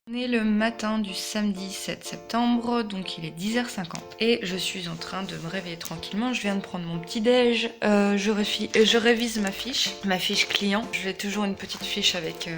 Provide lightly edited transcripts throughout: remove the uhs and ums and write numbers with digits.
On est le matin du samedi 7 septembre, donc il est 10h50 et je suis en train de me réveiller tranquillement. Je viens de prendre mon petit déj, je révise ma fiche client. J'ai toujours une petite fiche avec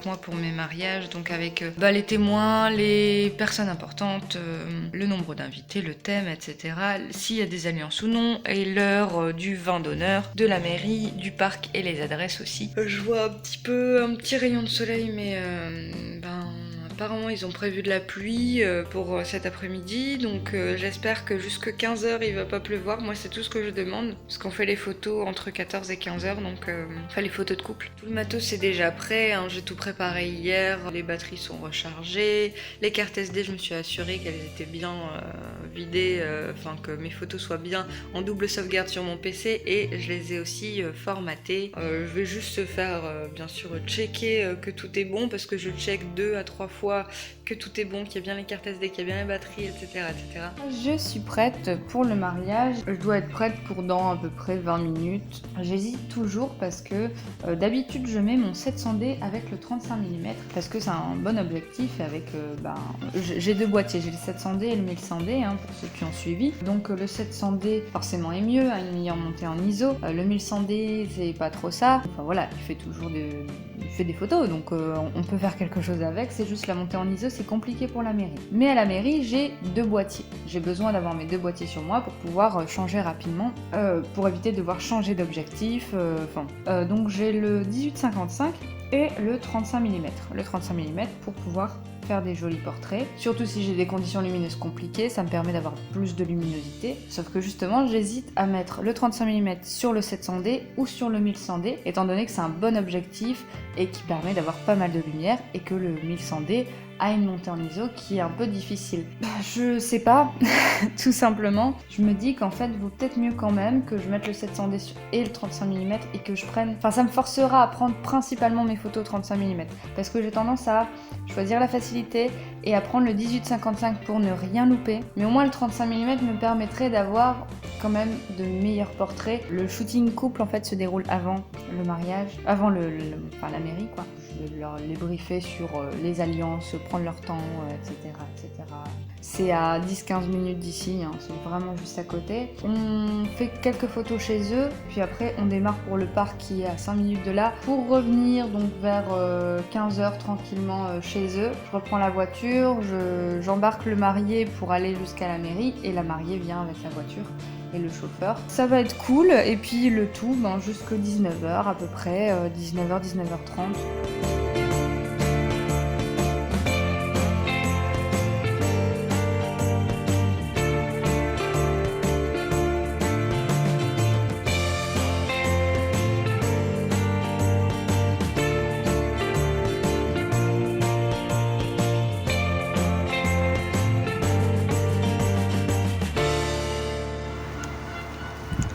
moi pour mes mariages, donc avec les témoins, les personnes importantes, le nombre d'invités, le thème, etc. S'il y a des alliances ou non, et l'heure du vin d'honneur, de la mairie, du parc et les adresses aussi. Je vois un petit rayon de soleil, mais apparemment ils ont prévu de la pluie pour cet après-midi, donc j'espère que jusque 15h il va pas pleuvoir. Moi c'est tout ce que je demande, parce qu'on fait les photos entre 14 et 15h, donc enfin les photos de couple. Tout le matos c'est déjà prêt, hein, j'ai tout préparé hier, les batteries sont rechargées, les cartes SD je me suis assurée qu'elles étaient bien vidées, enfin que mes photos soient bien en double sauvegarde sur mon PC, et je les ai aussi formatées. Je vais juste faire bien sûr checker que tout est bon, parce que je check 2 à 3 fois que tout est bon, qu'il y a bien les cartes SD, qu'il y a bien les batteries, etc., etc. Je suis prête pour le mariage. Je dois être prête pour dans à peu près 20 minutes. J'hésite toujours parce que d'habitude je mets mon 700D avec le 35 mm parce que c'est un bon objectif. Avec j'ai deux boîtiers, j'ai le 700D et le 1100D pour ceux qui ont suivi. Donc le 700D forcément est mieux, a une meilleure montée en ISO. Le 1100D c'est pas trop ça. Enfin voilà, il fait des photos, donc on peut faire quelque chose avec. C'est juste la montée en ISO, c'est compliqué pour la mairie. Mais à la mairie, j'ai deux boîtiers. J'ai besoin d'avoir mes deux boîtiers sur moi pour pouvoir changer rapidement, pour éviter de devoir changer d'objectif. Donc j'ai le 18-55 et le 35 mm. Le 35 mm pour pouvoir faire des jolis portraits. Surtout si j'ai des conditions lumineuses compliquées, ça me permet d'avoir plus de luminosité. Sauf que justement, j'hésite à mettre le 35 mm sur le 700D ou sur le 1100D, étant donné que c'est un bon objectif et qui permet d'avoir pas mal de lumière, et que le 1100D a une montée en ISO qui est un peu difficile. Je sais pas, tout simplement. Je me dis qu'en fait, il vaut peut-être mieux quand même que je mette le 700D et le 35 mm et que je prenne... Enfin, ça me forcera à prendre principalement mes photos 35 mm parce que j'ai tendance à choisir la facilité et à prendre le 18-55 pour ne rien louper. Mais au moins le 35 mm me permettrait d'avoir quand même de meilleurs portraits. Le shooting couple en fait se déroule avant le mariage, avant la mairie quoi. Je vais les briefer sur les alliances, prendre leur temps, etc. etc. C'est à 10-15 minutes d'ici, c'est vraiment juste à côté. On fait quelques photos chez eux, puis après on démarre pour le parc qui est à 5 minutes de là, pour revenir donc vers 15h tranquillement chez eux. Je reprends la voiture, j'embarque le marié pour aller jusqu'à la mairie, et la mariée vient avec la voiture et le chauffeur. Ça va être cool, et puis le tout jusqu'à 19h à peu près, 19h, 19h30.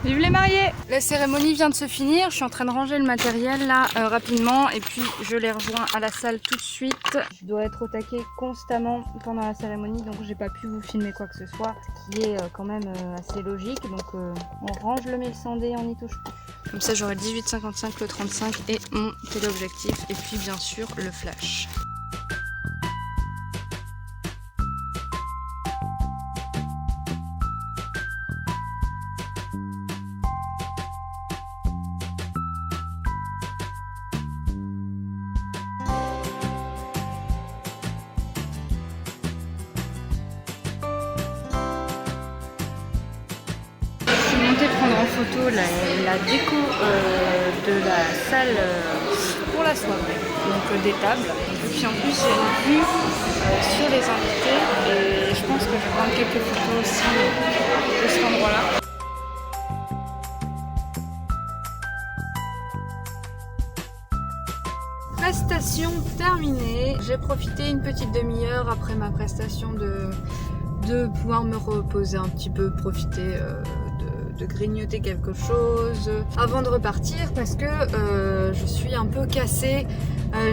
Vive les mariés! La cérémonie vient de se finir, je suis en train de ranger le matériel là rapidement, et puis je les rejoins à la salle tout de suite. Je dois être au taquet constamment pendant la cérémonie, donc j'ai pas pu vous filmer quoi que ce soit, ce qui est quand même assez logique. Donc on range le 1100D, on n'y touche plus. Comme ça j'aurai le 18-55, le 35 et mon téléobjectif, et puis bien sûr le flash. Prendre en photo la déco de la salle pour la soirée, donc des tables, et puis en plus j'ai une vue sur les invités, et je pense que je vais prendre quelques photos aussi de cet endroit là. Prestation terminée, j'ai profité une petite demi-heure après ma prestation de pouvoir me reposer un petit peu, profiter de grignoter quelque chose avant de repartir, parce que je suis un peu cassée,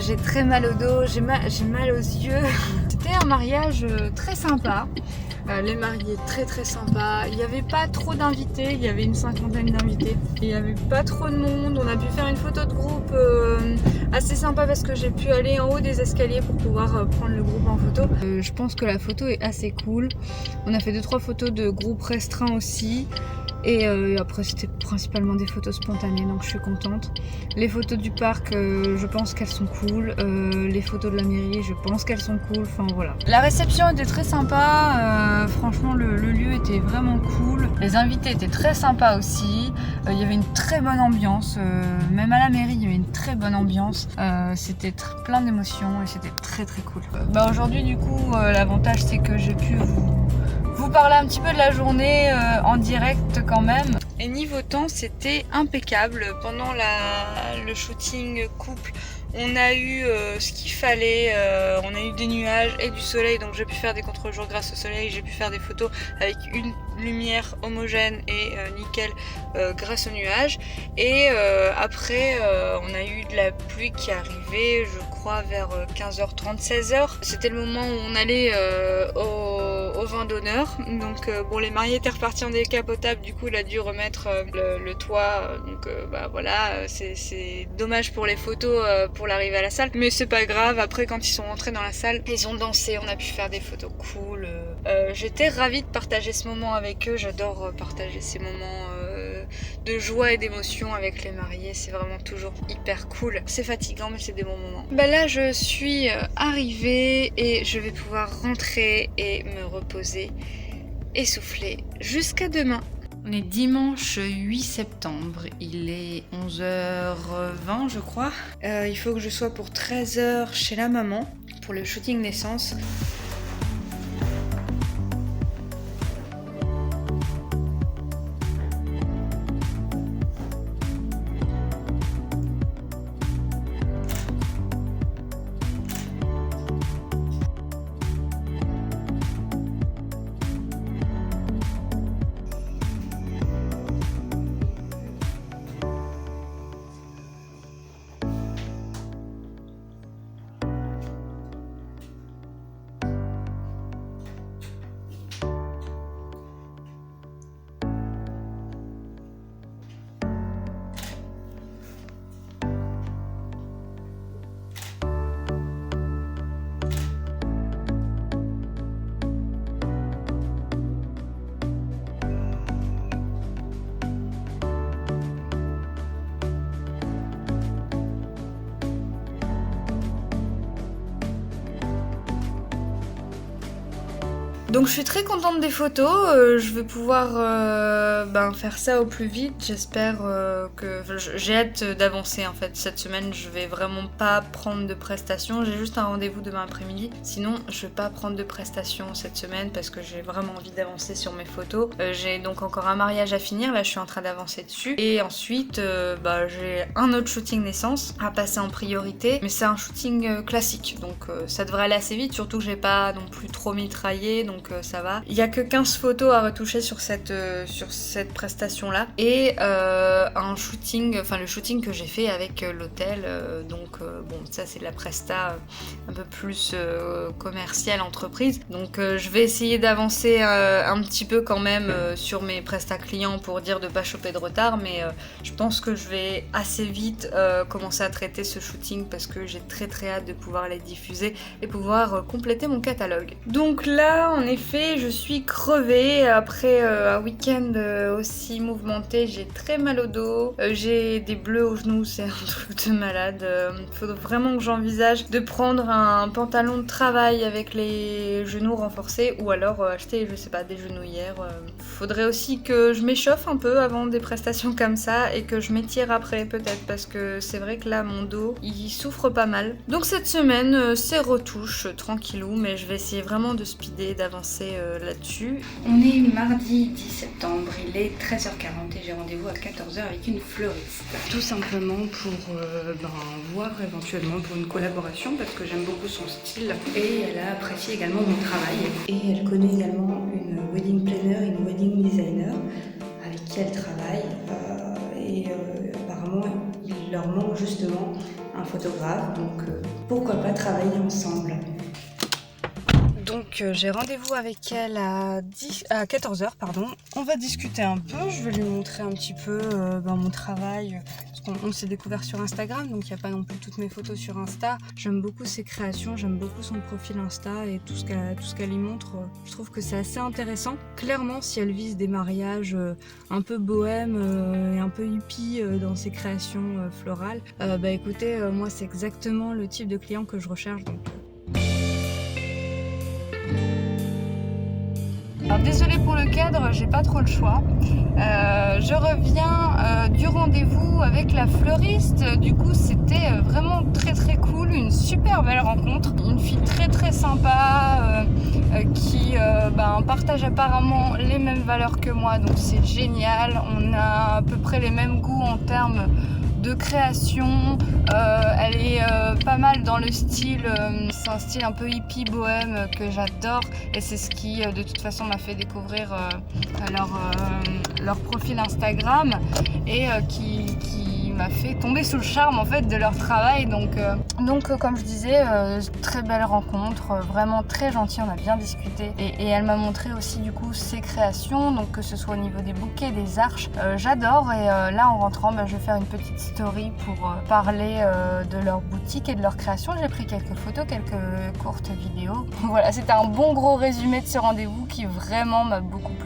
j'ai très mal au dos, j'ai mal aux yeux. C'était un mariage très sympa. Les mariés très sympas. Il n'y avait pas trop d'invités, il y avait une 50aine d'invités. Il n'y avait pas trop de monde. On a pu faire une photo de groupe assez sympa parce que j'ai pu aller en haut des escaliers pour pouvoir prendre le groupe en photo. Je pense que la photo est assez cool. On a fait 2-3 photos de groupe restreint aussi. Et après c'était principalement des photos spontanées, donc je suis contente. Les photos du parc, je pense qu'elles sont cool. Les photos de la mairie, je pense qu'elles sont cool. Enfin voilà. La réception était très sympa. Franchement, le lieu était vraiment cool. Les invités étaient très sympas aussi. Il y avait une très bonne ambiance. Même à la mairie, il y avait une très bonne ambiance. C'était plein d'émotions et c'était très cool. Aujourd'hui, du coup, l'avantage c'est que j'ai pu vous parler un petit peu de la journée en direct quand même. Et niveau temps, c'était impeccable. Pendant le shooting couple, on a eu ce qu'il fallait, on a eu des nuages et du soleil, donc j'ai pu faire des contre-jours grâce au soleil, j'ai pu faire des photos avec une lumière homogène et nickel grâce aux nuages. Et après, on a eu de la pluie qui arrivait, je crois, vers 15h30, 16h. C'était le moment où on allait au vin d'honneur. Donc bon, les mariés étaient repartis en décapotable, du coup il a dû remettre le toit. Donc bah voilà, c'est dommage pour les photos pour l'arrivée à la salle, mais c'est pas grave. Après, quand ils sont rentrés dans la salle, ils ont dansé, on a pu faire des photos cool. J'étais ravie de partager ce moment avec eux. J'adore partager ces moments de joie et d'émotion avec les mariés, c'est vraiment toujours hyper cool. C'est fatigant mais c'est des bons moments. Bah là je suis arrivée et je vais pouvoir rentrer et me reposer et souffler jusqu'à demain. On est dimanche 8 septembre, il est 11h20 je crois. Il faut que je sois pour 13h chez la maman pour le shooting naissance. Donc je suis très contente des photos, je vais pouvoir faire ça au plus vite, j'espère que... J'ai hâte d'avancer en fait, cette semaine je vais vraiment pas prendre de prestations, j'ai juste un rendez-vous demain après-midi, sinon je vais pas prendre de prestations cette semaine parce que j'ai vraiment envie d'avancer sur mes photos. J'ai donc encore un mariage à finir, là je suis en train d'avancer dessus, et ensuite j'ai un autre shooting naissance à passer en priorité, mais c'est un shooting classique, donc ça devrait aller assez vite, surtout que j'ai pas non plus trop mitraillé, donc ça va. Il y a que 15 photos à retoucher sur cette prestation là et un shooting, enfin le shooting que j'ai fait avec l'hôtel, bon ça c'est de la presta un peu plus commerciale entreprise, donc je vais essayer d'avancer un petit peu quand même sur mes prestats clients pour dire de pas choper de retard, mais je pense que je vais assez vite commencer à traiter ce shooting parce que j'ai très hâte de pouvoir les diffuser et pouvoir compléter mon catalogue. Donc là en effet je suis crevée après un week-end aussi mouvementé, j'ai très mal au dos, j'ai des bleus aux genoux, c'est un truc de malade. Faut vraiment que j'envisage de prendre un pantalon de travail avec les genoux renforcés ou alors acheter, je sais pas, des genouillères. Faudrait aussi que je m'échauffe un peu avant des prestations comme ça et que je m'étire après peut-être, parce que c'est vrai que là mon dos il souffre pas mal. Donc cette semaine c'est retouche tranquillou, mais je vais essayer vraiment de speeder, d'avancer là-dessus. On est mardi 10 septembre, il est 13h40 et j'ai rendez-vous à 14h avec une fleuriste. Tout simplement pour voir éventuellement pour une collaboration parce que j'aime beaucoup son style et elle a apprécié également mon travail. Et elle connaît également une wedding planner, une wedding designer avec qui elle travaille apparemment il leur manque justement un photographe, donc pourquoi pas travailler ensemble. Donc Donc j'ai rendez-vous avec elle à 14h, pardon. On va discuter un peu, je vais lui montrer un petit peu mon travail. On s'est découvert sur Instagram, donc il n'y a pas non plus toutes mes photos sur Insta. J'aime beaucoup ses créations, j'aime beaucoup son profil Insta et tout ce qu'elle y montre. Je trouve que c'est assez intéressant. Clairement, si elle vise des mariages un peu bohèmes et un peu hippie dans ses créations florales, écoutez, moi c'est exactement le type de client que je recherche. Donc, Alors désolée pour le cadre, j'ai pas trop le choix. Je reviens du rendez-vous avec la fleuriste. Du coup, c'était vraiment très cool, une super belle rencontre. Une fille très sympa qui partage apparemment les mêmes valeurs que moi, donc c'est génial. On a à peu près les mêmes goûts en termes de création. Elle est pas mal dans le style, c'est un style un peu hippie bohème que j'adore et c'est ce qui de toute façon m'a fait découvrir leur profil Instagram et qui m'a fait tomber sous le charme en fait de leur travail. Donc comme je disais, très belle rencontre, vraiment très gentille, on a bien discuté et elle m'a montré aussi du coup ses créations, donc que ce soit au niveau des bouquets, des arches, j'adore. Et là en rentrant je vais faire une petite story pour parler de leur boutique et de leur création. J'ai pris quelques photos, quelques courtes vidéos. Voilà, c'était un bon gros résumé de ce rendez-vous qui vraiment m'a beaucoup plu.